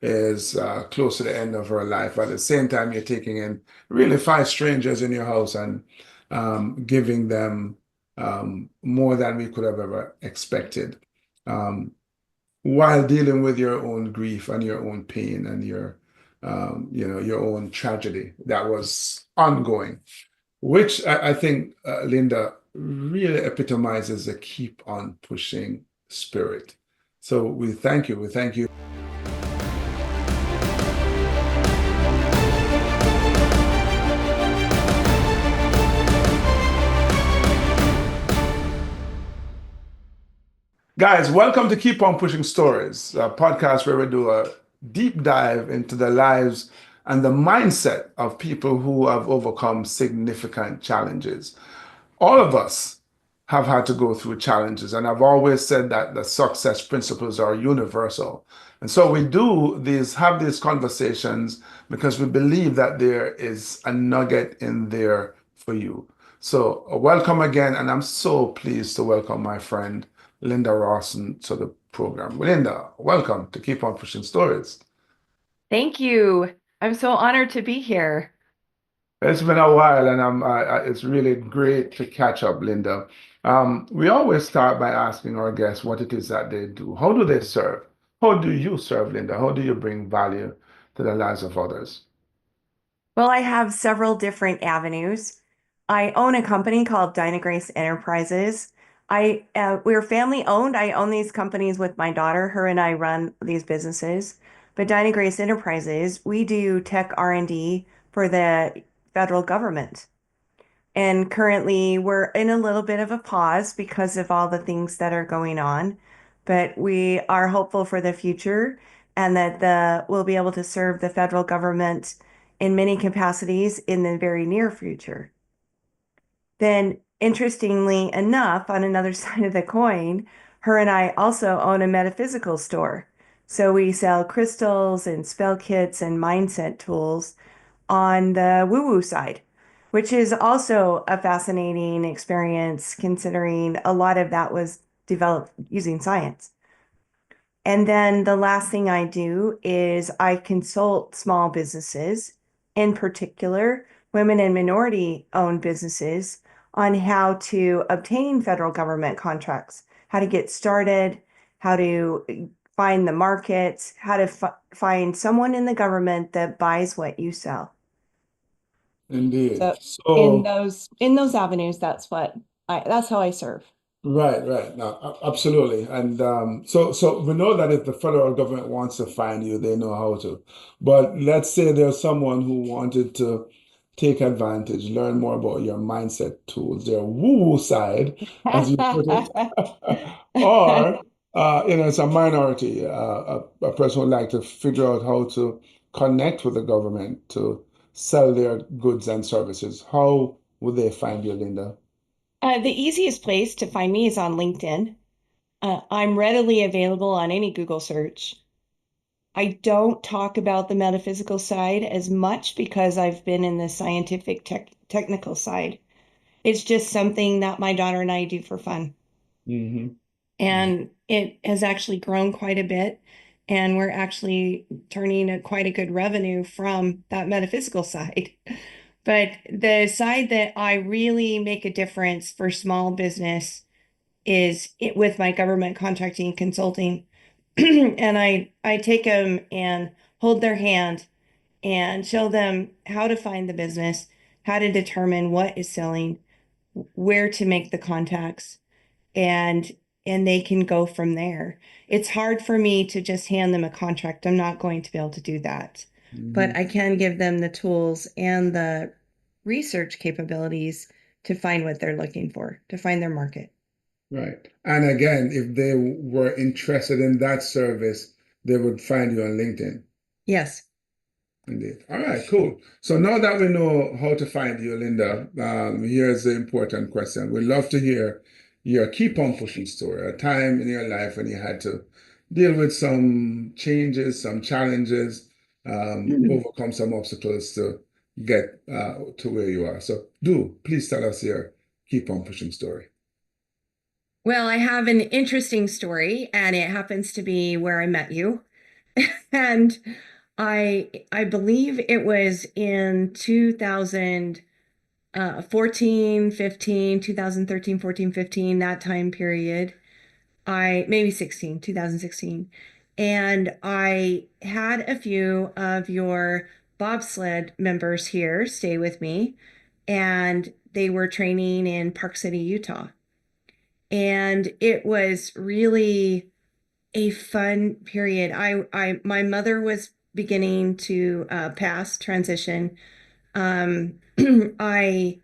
is close to the end of her life. But at the same time, you're taking in really five strangers in your house and giving them more than we could have ever expected, um, while dealing with your own grief and your own pain and your own tragedy that was ongoing, which I think, Linda, really epitomizes the keep on pushing spirit. So we thank you. We thank you. Guys, welcome to Keep On Pushing Stories, a podcast where we do a deep dive into the lives and the mindset of people who have overcome significant challenges. All of us have had to go through challenges, and I've always said that the success principles are universal. And so we have these conversations because we believe that there is a nugget in there for you. So welcome again, and I'm so pleased to welcome my friend Linda Rawson to the program. Linda, welcome to Keep On Pushing Stories. Thank you. I'm so honored to be here. It's been a while, and it's really great to catch up, Linda. We always start by asking our guests what it is that they do. How do they serve? How do you serve, Linda? How do you bring value to the lives of others? Well, I have several different avenues. I own a company called Dinah Grace Enterprises. We're family owned. I own these companies with my daughter. Her and I run these businesses. But Dinah Grace Enterprises, we do tech R&D for the federal government. And currently, we're in a little bit of a pause because of all the things that are going on. But we are hopeful for the future and that we'll be able to serve the federal government in many capacities in the very near future. Then, interestingly enough, on another side of the coin, her and I also own a metaphysical store. So we sell crystals and spell kits and mindset tools on the woo-woo side, which is also a fascinating experience considering a lot of that was developed using science. And then the last thing I do is I consult small businesses, in particular, women and minority owned businesses, on how to obtain federal government contracts, how to get started, how to find the markets, how to find someone in the government that buys what you sell. Indeed. So in So, those avenues, that's how I serve. right, right. No, absolutely. And so we know that if the federal government wants to find you, they know how to. But let's say there's someone who wanted to take advantage, learn more about your mindset tools, their woo-woo side, as you put it, or it's a minority, a person would like to figure out how to connect with the government to sell their goods and services. How would they find you, Linda? The easiest place to find me is on LinkedIn. I'm readily available on any Google search. I don't talk about the metaphysical side as much because I've been in the scientific technical side. It's just something that my daughter and I do for fun. Hmm. And it has actually grown quite a bit. And we're actually turning quite a good revenue from that metaphysical side. But the side that I really make a difference for small business is with my government contracting and consulting. And I take them and hold their hand and show them how to find the business, how to determine what is selling, where to make the contacts, and they can go from there. It's hard for me to just hand them a contract. I'm not going to be able to do that. But Hmm. I can give them the tools and the research capabilities to find what they're looking for, to find their market. Right. And again, if they were interested in that service, they would find you on LinkedIn. Yes. Indeed. All right, cool. So now that we know how to find you, Linda, here's the important question. We'd love to hear your keep on pushing story, a time in your life when you had to deal with some changes, some challenges, overcome some obstacles to get to where you are. So do please tell us your keep on pushing story. Well, I have an interesting story, and it happens to be where I met you. And I believe it was in 2014, 15, 2013, 14, 15, that time period. I maybe 16, 2016. And I had a few of your bobsled members here stay with me, and they were training in Park City, Utah. And it was really a fun period. My mother was beginning to pass transition. Um, I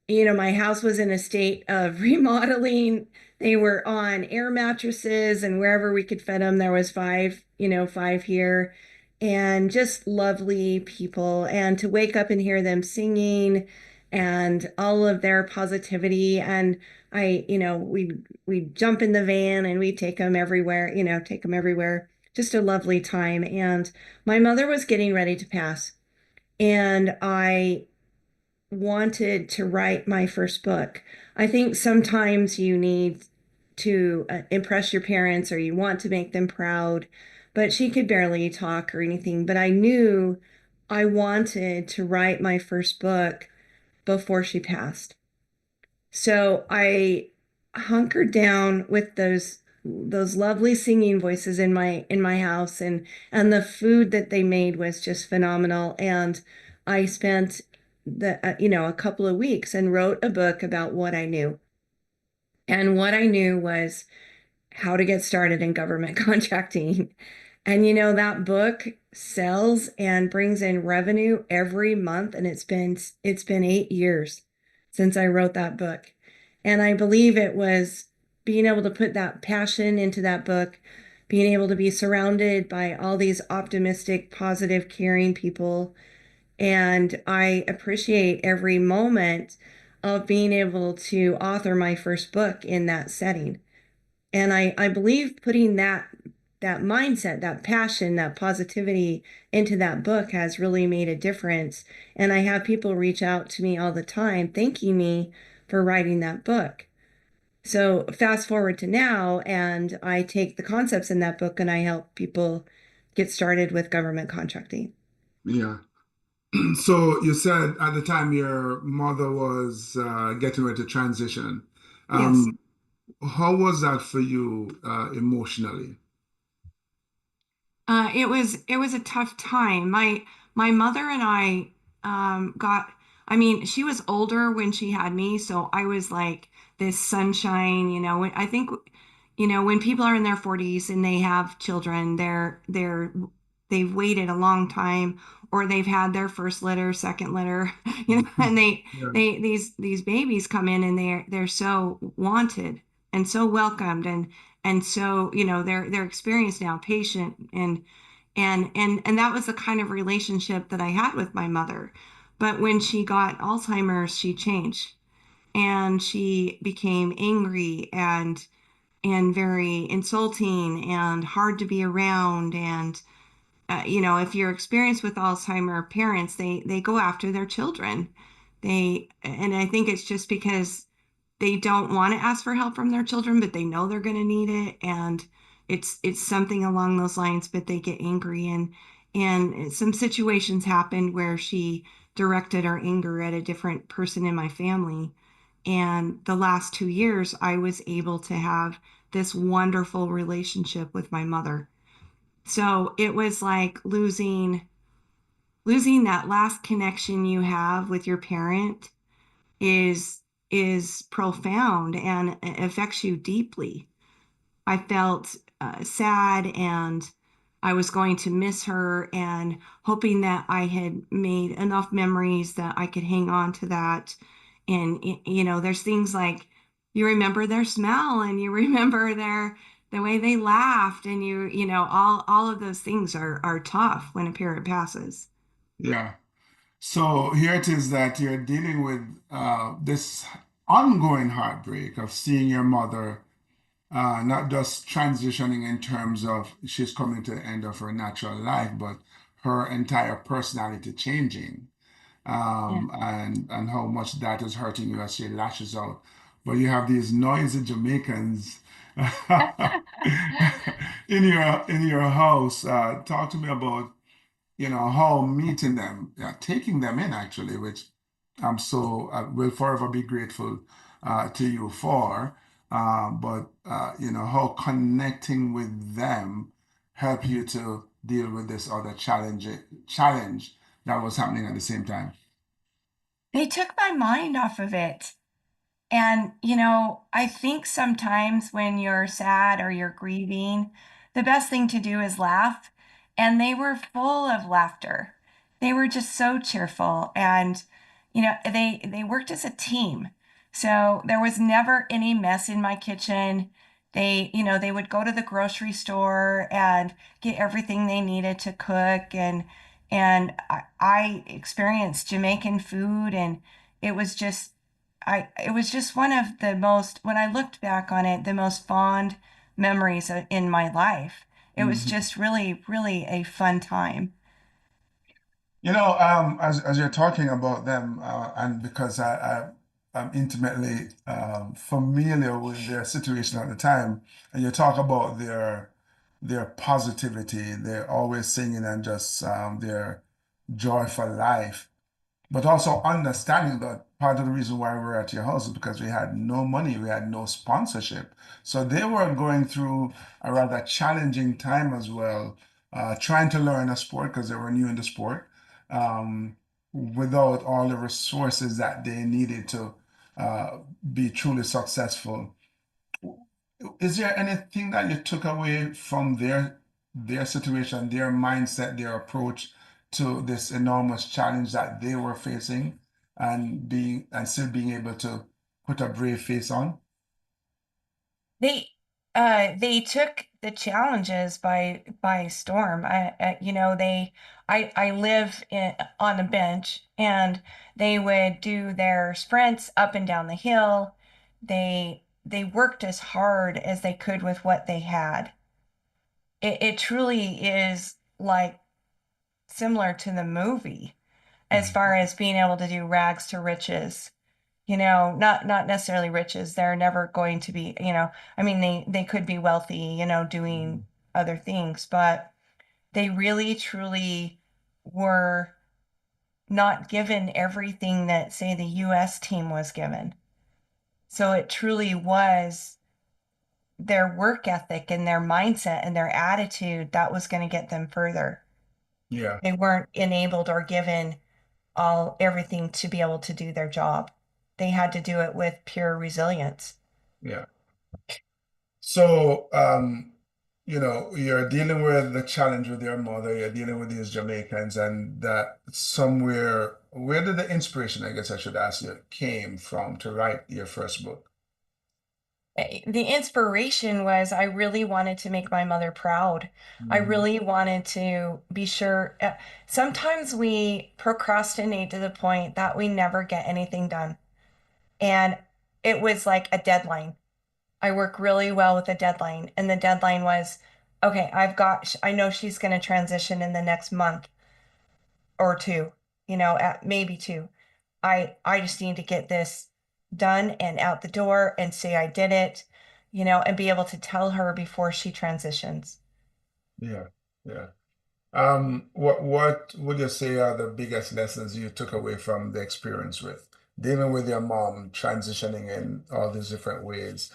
my house was in a state of remodeling. They were on air mattresses, and wherever we could fit them, there was five, five here, and just lovely people. And to wake up and hear them singing and all of their positivity. And we jump in the van and we take them everywhere, take them everywhere. Just a lovely time. And my mother was getting ready to pass, and I wanted to write my first book. I think sometimes you need to impress your parents, or you want to make them proud, but she could barely talk or anything. But I knew I wanted to write my first book before she passed. So I hunkered down with those lovely singing voices in my house, and the food that they made was just phenomenal. And I spent a couple of weeks and wrote a book about what I knew. And what I knew was how to get started in government contracting. And that book sells and brings in revenue every month, and it's been 8 years since I wrote that book. And I believe it was being able to put that passion into that book, being able to be surrounded by all these optimistic, positive, caring people. And I appreciate every moment of being able to author my first book in that setting. And I believe putting that mindset, that passion, that positivity into that book has really made a difference. And I have people reach out to me all the time thanking me for writing that book. So fast forward to now, and I take the concepts in that book and I help people get started with government contracting. Yeah. So you said at the time your mother was getting ready to transition. Yes. Um, how was that for you emotionally? It was a tough time. My mother and I got, I mean, she was older when she had me, so I was like this sunshine, I think, when people are in their 40s and they have children, they've waited a long time, or they've had their first litter, second litter, and Yeah, these babies come in, and they're so wanted and so welcomed, and so they're experienced now, patient, and that was the kind of relationship that I had with my mother. But when she got Alzheimer's, she changed, and she became angry and very insulting and hard to be around. And if you're experienced with Alzheimer, parents, they go after their children. And I think it's just because they don't want to ask for help from their children, but they know they're going to need it, and it's something along those lines. But they get angry, and some situations happened where she directed her anger at a different person in my family. And the last 2 years, I was able to have this wonderful relationship with my mother. So it was like losing that last connection you have with your parent is is profound and affects you deeply. I felt sad, and I was going to miss her, and hoping that I had made enough memories that I could hang on to that. And there's things like you remember their smell, and you remember the way they laughed, and all of those things are tough when a parent passes. yeah. So here it is that you're dealing with this ongoing heartbreak of seeing your mother not just transitioning in terms of she's coming to the end of her natural life, but her entire personality changing, Yeah. and how much that is hurting you as she lashes out. But you have these noisy Jamaicans In your house, talk to me about, how meeting them, taking them in actually, which I'm so will forever be grateful to you for. But how connecting with them help you to deal with this other challenge that was happening at the same time. They took my mind off of it. And, I think sometimes when you're sad or you're grieving, the best thing to do is laugh. And they were full of laughter. They were just so cheerful. And, they worked as a team. So there was never any mess in my kitchen. They would go to the grocery store and get everything they needed to cook. And I experienced Jamaican food, and it was just it was just one of the most, when I looked back on it, the most fond memories in my life. It was Mhm. just really, really a fun time. As you're talking about them, and because I'm intimately familiar with their situation at the time, and you talk about their positivity, they're always singing and just their joy for life. But also understanding that part of the reason why we were at your house is because we had no money, we had no sponsorship. So they were going through a rather challenging time as well, trying to learn a sport because they were new in the sport, without all the resources that they needed to uh, be truly successful. Is there anything that you took away from their situation, their mindset, their approach to this enormous challenge that they were facing and still being able to put a brave face on? They they took the challenges by storm. I live on a bench, and they would do their sprints up and down the hill. They worked as hard as they could with what they had. It truly is like similar to the movie as Mhm. far as being able to do rags to riches. Not necessarily riches. They're never going to be, I mean, they could be wealthy, doing Mhm. other things, but they really truly were not given everything that, say, the US team was given. So it truly was their work ethic and their mindset and their attitude that was going to get them further. Yeah, They weren't enabled or given everything to be able to do their job. They had to do it with pure resilience. yeah. So, you're dealing with the challenge with your mother, you're dealing with these Jamaicans, and that somewhere, where did the inspiration, I guess I should ask you, came from to write your first book? The inspiration was I really wanted to make my mother proud. I Mhm. really wanted to be sure. Sometimes we procrastinate to the point that we never get anything done. And it was like a deadline. I work really well with a deadline. And the deadline was, okay, I know she's going to transition in the next month or two, at maybe two. I just need to get this done and out the door and say I did it, and be able to tell her before she transitions. Yeah, yeah. What would you say are the biggest lessons you took away from the experience with dealing with your mom transitioning in all these different ways,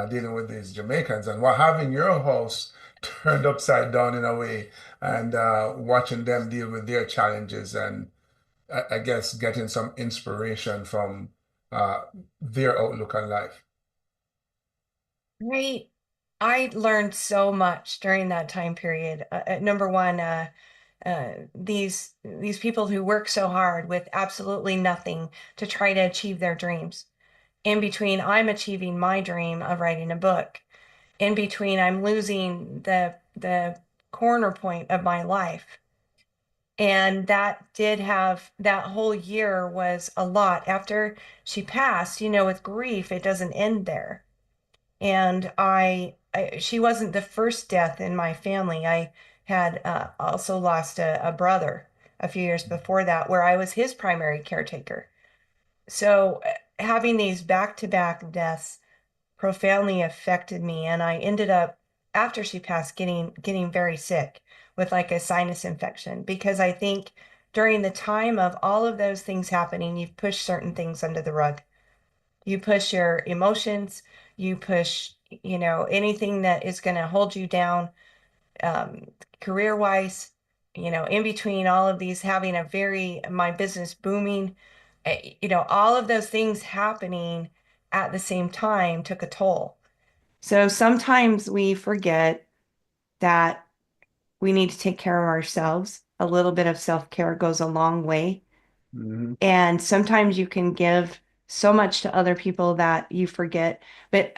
dealing with these Jamaicans and what having your house turned upside down in a way and watching them deal with their challenges and I guess getting some inspiration from uh, their outlook on life. Right. I learned so much during that time period. Number one, these people who work so hard with absolutely nothing to try to achieve their dreams. In between, I'm achieving my dream of writing a book. In between, I'm losing the corner point of my life. And that did have that whole year was a lot. After she passed, with grief, it doesn't end there. And she wasn't the first death in my family. I had also lost a brother a few years before that, where I was his primary caretaker. So having these back-to-back deaths profoundly affected me. And I ended up, after she passed, getting very sick with like a sinus infection, because I think during the time of all of those things happening, you've pushed certain things under the rug. You push your emotions, you push, anything that is going to hold you down, um, career wise, in between all of these, having my business booming, all of those things happening at the same time took a toll. So sometimes we forget that we need to take care of ourselves. A little bit of self-care goes a long way. Mhm. And sometimes you can give so much to other people that you forget. But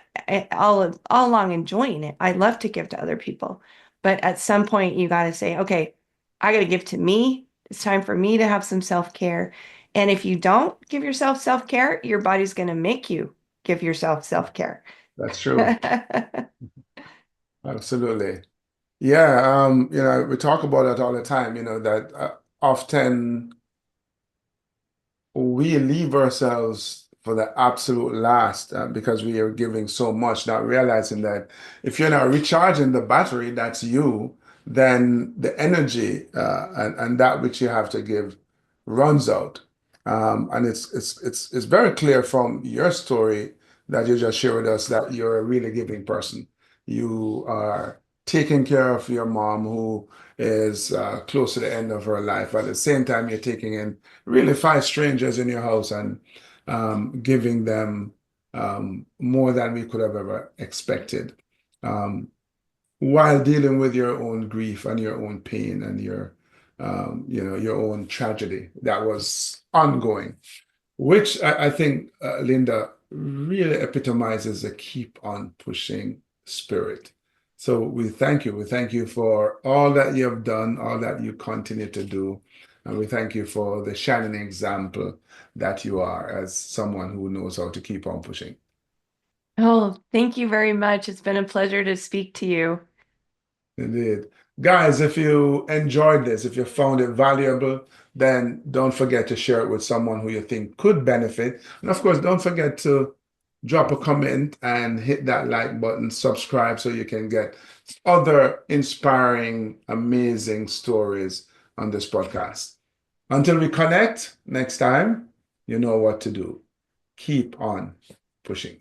all along enjoying it, I love to give to other people. But at some point, you got to say, okay, I got to give to me. It's time for me to have some self-care. And if you don't give yourself self-care, your body's going to make you give yourself self-care. That's true. Absolutely. Yeah, we talk about that all the time, that often we leave ourselves for the absolute last because we are giving so much, not realizing that if you're not recharging the battery, that's you, then the energy and that which you have to give runs out. And it's very clear from your story that you just shared with us that you're a really giving person. You are taking care of your mom who is close to the end of her life. At the same time, you're taking in really five strangers in your house and giving them more than we could have ever expected, um, while dealing with your own grief and your own pain and your own tragedy that was ongoing, which I think, Linda, really epitomizes the keep on pushing spirit. So we thank you. We thank you for all that you have done, all that you continue to do. And we thank you for the shining example that you are as someone who knows how to keep on pushing. Oh, thank you very much. It's been a pleasure to speak to you. Indeed. Guys, if you enjoyed this, if you found it valuable, then don't forget to share it with someone who you think could benefit. And of course, don't forget to drop a comment and hit that like button, subscribe so you can get other inspiring, amazing stories on this podcast. Until we connect next time, you know what to do. Keep on pushing.